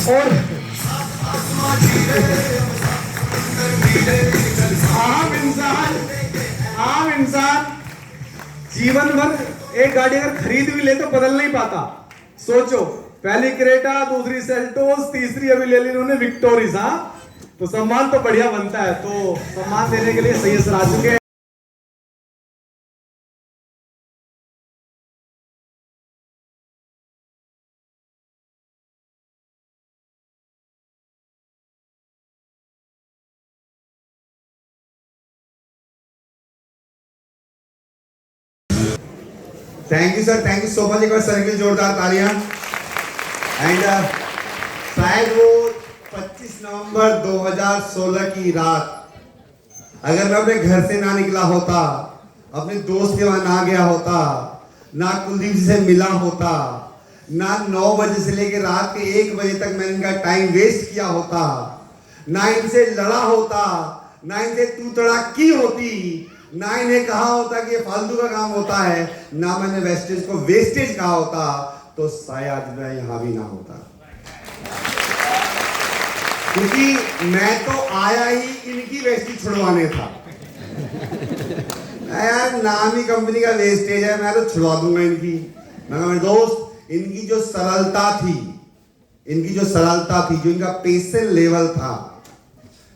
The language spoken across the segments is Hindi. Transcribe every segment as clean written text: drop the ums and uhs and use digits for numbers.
और आम इंसान जीवन भर एक गाड़ी अगर खरीद भी ले तो बदल नहीं पाता। सोचो, पहली क्रेटा, दूसरी सेल्टोस, तीसरी अभी ले ली उन्होंने विक्टोरिस। हाँ, तो सम्मान तो बढ़िया बनता है। तो सम्मान देने के लिए सही सर आ चुके हैं। Thank you sir, thank you so much. एक बार सर के लिए जोरदार तालियां। एंड शायद वो 25 नवंबर 2016 की रात, अगर मैं अपने घर से ना निकला होता, अपने दोस्त के वहां ना गया होता, ना कुलदीप जी से मिला होता, ना 9 बजे से लेकर रात के 1 बजे तक मैंने इनका टाइम वेस्ट किया होता, ना इनसे लड़ा होता, ना इनसे तू तड़ाक की होती, ना इन्हें कहा होता कि ये फालतू का काम होता है, ना मैंने वेस्टेज को वेस्टेज कहा होता, तो शायद मैं यहां भी ना होता। क्योंकि मैं तो आया ही इनकी वेस्टेज छुड़वाने था। यार नाम ही कंपनी का वेस्टेज है, मैं तो छुड़वा दूंगा इनकी। मगर मेरे दोस्त, इनकी जो सरलता थी, जो इनका पेशेंस लेवल था,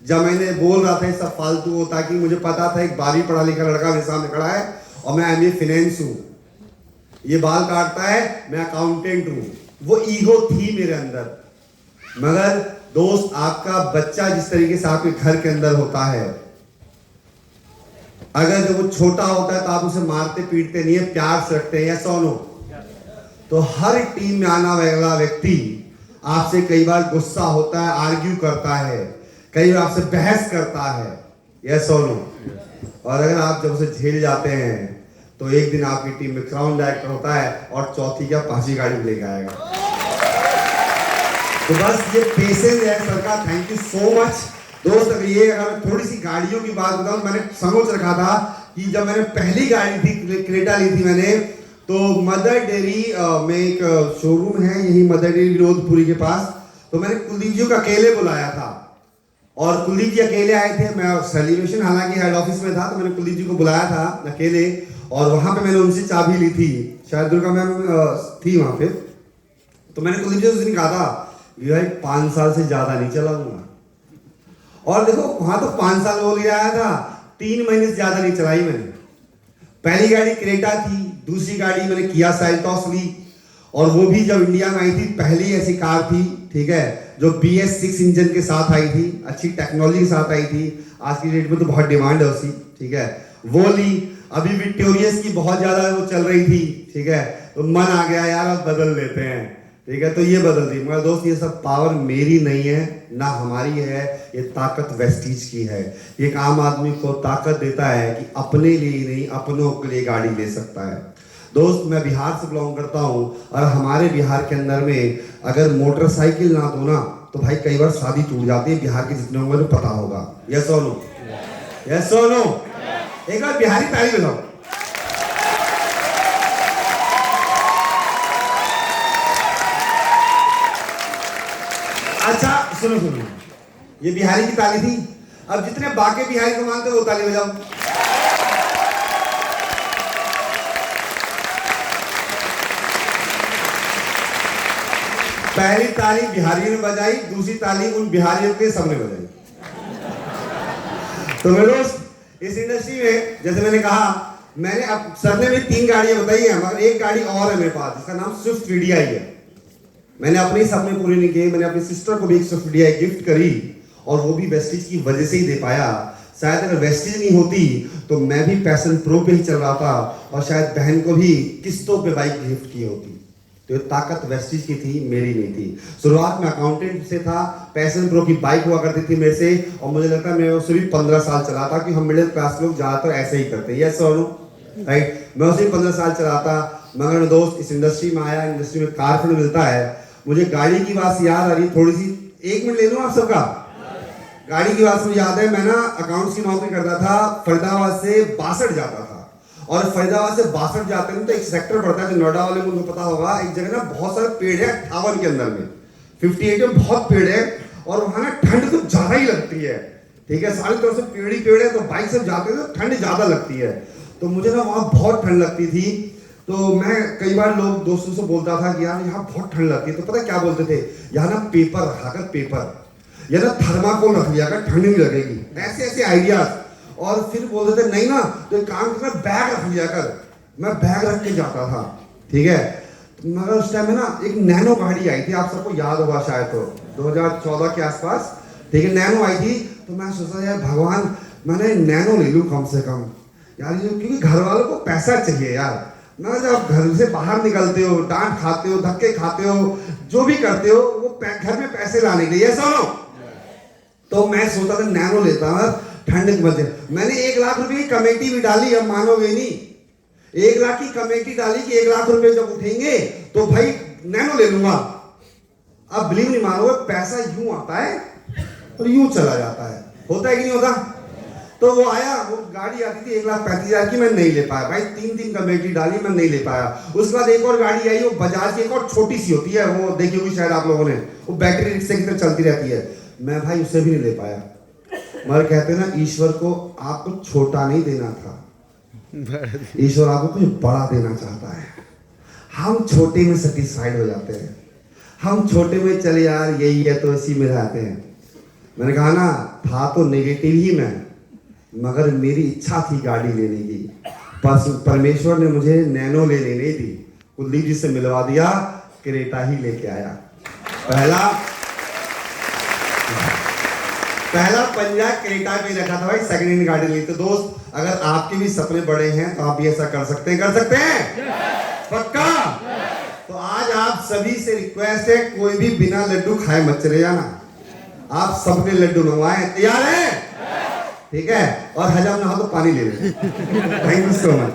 जब मैंने बोल रहा था ये सब फालतू होता, कि मुझे पता था एक 12वीं पढ़ा लिखा लड़का मेरे सामने खड़ा है और मैं एमए फाइनेंस हूं, ये बाल काटता है, मैं अकाउंटेंट हूं। वो ईगो थी मेरे अंदर। मगर दोस्त, आपका बच्चा जिस तरीके से आपके घर के अंदर होता है, अगर जब वो छोटा होता है तो आप उसे मारते पीटते नहीं है, प्यार से रखते हैं, या सोनो। तो हर टीम में आना वाला व्यक्ति आपसे कई बार गुस्सा होता है, आर्ग्यू करता है, कई बार आपसे बहस करता है, यस और नो। और अगर आप जब उसे झेल जाते हैं तो एक दिन आपकी टीम में क्राउन डायरेक्टर होता है और चौथी क्या 5वीं गाड़ी भी लेकर आएगा। तो बस ये पेशेंस है सर का। थैंक यू सो मच दोस्त। अगर मैं थोड़ी सी गाड़ियों की बात बताऊं, मैंने सोच रखा था कि जब मैंने पहली गाड़ी थी क्रेटा ली थी मैंने, तो मदर डेयरी में एक शोरूम है यही मदर डेयरी लोधपुरी के पास, तो मैंने कुलदीप जी को अकेले बुलाया था और कुलदीप जी अकेले आए थे। मैं सेलिब्रेशन हालांकि हेड ऑफिस में था, तो मैंने कुलदीप जी को बुलाया था अकेले और वहां पे मैंने उनसे चाबी ली थी। शायद दुर्गा मैम थी वहां पे। तो मैंने कुलदीप जी उस दिन कहा था कि भाई 5 साल से ज्यादा नहीं चलाऊंगा। और देखो वहां तो 5 साल हो गया आया था, 3 महीने से ज्यादा नहीं चलाई मैंने। पहली गाड़ी क्रेटा थी, दूसरी गाड़ी मैंने किया सेल्टोस ली, और वो भी जब इंडिया में आई थी पहली ऐसी कार थी, ठीक है, जो BS6 इंजन के साथ आई थी, अच्छी टेक्नोलॉजी के साथ आई थी। आज की डेट में तो बहुत डिमांड है उसकी, ठीक है, वो ली। अभी विक्टोरियस की बहुत ज्यादा वो चल रही थी, ठीक है, तो मन आ गया यार अब बदल लेते हैं, ठीक है, तो ये बदल दी। मगर दोस्त, ये सब पावर मेरी नहीं है, ना हमारी है, ये ताकत वेस्टीज की है। ये एक आम आदमी को ताकत देता है कि अपने लिए ही नहीं, अपनों के लिए गाड़ी ले सकता है। दोस्त, मैं बिहार से बिलोंग करता हूं और हमारे बिहार के अंदर में अगर मोटरसाइकिल ना दो ना तो भाई कई बार शादी टूट जाती है। बिहार के जितने होंगे तो पता होगा, यस और नो, यस और नो। एक बार बिहारी ताली बजाओ। अच्छा सुनो, ये बिहारी की ताली थी। अब जितने बाकी बिहारी को मानते हो वो ताली बजाओ। पहली ताली बिहारियों ने बजाई, दूसरी ताली उन बिहारियों के सबने बजाई। तो मेरे दोस्त, इस इंडस्ट्री में जैसे मैंने कहा, मैंने अब सर ने भी 3 गाड़ियां बताई हैं, मगर एक गाड़ी और है मेरे पास जिसका नाम स्विफ्ट VDI है। मैंने अपने सपने पूरे नहीं किए, मैंने अपनी सिस्टर को भी एक स्विफ्ट VDI गिफ्ट करी और वो भी वेस्टेज की वजह से ही दे पाया। शायद अगर वेस्टेज नहीं होती तो मैं भी पैशन प्रो पे ही चल रहा था और शायद बहन को भी किस्तों पे बाइक गिफ्ट की होती। तो ये ताकत वेस्टेज की थी, मेरी नहीं थी। शुरुआत में अकाउंटेंट से था, पैशन प्रो की बाइक हुआ करती थी मेरे से, और मुझे लगता है मैं उसे भी 15 साल चलाता, कि हम मिडिल क्लास लोग ज्यादातर ऐसे ही करते हैं, यस और नो, राइट। मैं उसे 15 साल चलाता। मगर दोस्त, इस इंडस्ट्री में आया, इंडस्ट्री में कार फंड मिलता है। मुझे गाड़ी की बात याद आ रही थोड़ी सी, 1 मिनट ले लूं आप सबका। गाड़ी की बात मुझे याद है, मैं ना अकाउंट्स की नौकरी करता था, फरीदाबाद से 62 जाता था, और फरीदाबाद से 62 जाते हैं तो एक सेक्टर पड़ता है जो नोएडा वाले को पता होगा, एक जगह ना बहुत सारे पेड़ है 58 के अंदर में, 58 में बहुत पेड़ है और वहां ना ठंड कुछ ज्यादा ही लगती है, ठीक है, सारी तरफ से पेड़ ही पेड़ है, तो बाइक से जाते हैं तो ठंड ज्यादा लगती है। तो मुझे ना वहाँ बहुत ठंड लगती थी, तो मैं कई बार लोग दोस्तों से बोलता था कि यार यहाँ बहुत ठंड लगती है, तो पता क्या बोलते थे, यहाँ ना पेपर रखा कर, पेपर या ना थर्माकोल रख लिया कर, ठंड नहीं लगेगी, ऐसे ऐसे आइडियाज। और फिर बोलते थे नहीं ना तो एक काम करना, बैग रख लिया कर। मैं बैग रख के जाता था, ठीक है। मगर उस टाइम में ना एक नैनो गाड़ी आई थी, आप सबको याद होगा शायद, तो 2014 के आसपास, ठीक है, नैनो आई थी। तो मैं सोचा यार भगवान मैंने नैनो ले लूँ कम से कम यार, क्योंकि घर वालों को पैसा चाहिए यार ना, जब घर से बाहर निकलते हो, डांट खाते हो, धक्के खाते हो, जो भी करते हो, वो घर में पैसे लाने के लिए, ऐसा नो। तो मैं सोचा था नैनो लेता हूँ ठंड की वजह। मैंने 1 लाख रुपए की कमेटी भी डाली, अब मानोगे नहीं, 1 लाख की कमेटी डाली कि 1 लाख रुपए जब उठेंगे तो भाई नैनो ले लूंगा। अब बिलीव नहीं मानोगे, पैसा यूं आता है और यूं चला जाता है, होता है कि नहीं होता। तो वो आया, वो गाड़ी आती थी 1,35,000 की, मैं नहीं ले पाया भाई, 3 कमेटी डाली, मैं नहीं ले पाया। उसके बाद एक और गाड़ी आई, वो बजाज की, एक और छोटी सी होती है, वो देखी होगी शायद आप लोगों ने, वो बैटरी रिक्शे की तरह चलती रहती है, मैं भाई उसे भी नहीं ले पाया। मगर कहते हैं ना, ईश्वर को आपको छोटा नहीं देना था, ईश्वर आपको कुछ बड़ा देना चाहता है। हम छोटे में सेटिस्फाइड हो जाते हैं, हम छोटे में चले यार यही है तो इसी में रहते हैं। मैंने कहा ना, था तो नेगेटिव ही मैं, मगर मेरी इच्छा थी गाड़ी लेने की, परमेश्वर ने मुझे नैनो ले लेने दी, कुलदीप जी से मिलवा दिया, क्रेटा ही लेके आया। पहला पंजा क्रेटा पे रखा था भाई, सेकंड हैंड गाड़ी ली। तो दोस्त, अगर आपके भी सपने बड़े हैं तो आप भी ऐसा कर सकते हैं, कर सकते हैं पक्का। तो आज आप सभी से रिक्वेस्ट है, कोई भी बिना लड्डू खाए मत चले जाना, आप सबने लड्डू मंगवाए, तैयार है, ठीक है, और हजम ना हो तो पानी ले लें। Thank you so much.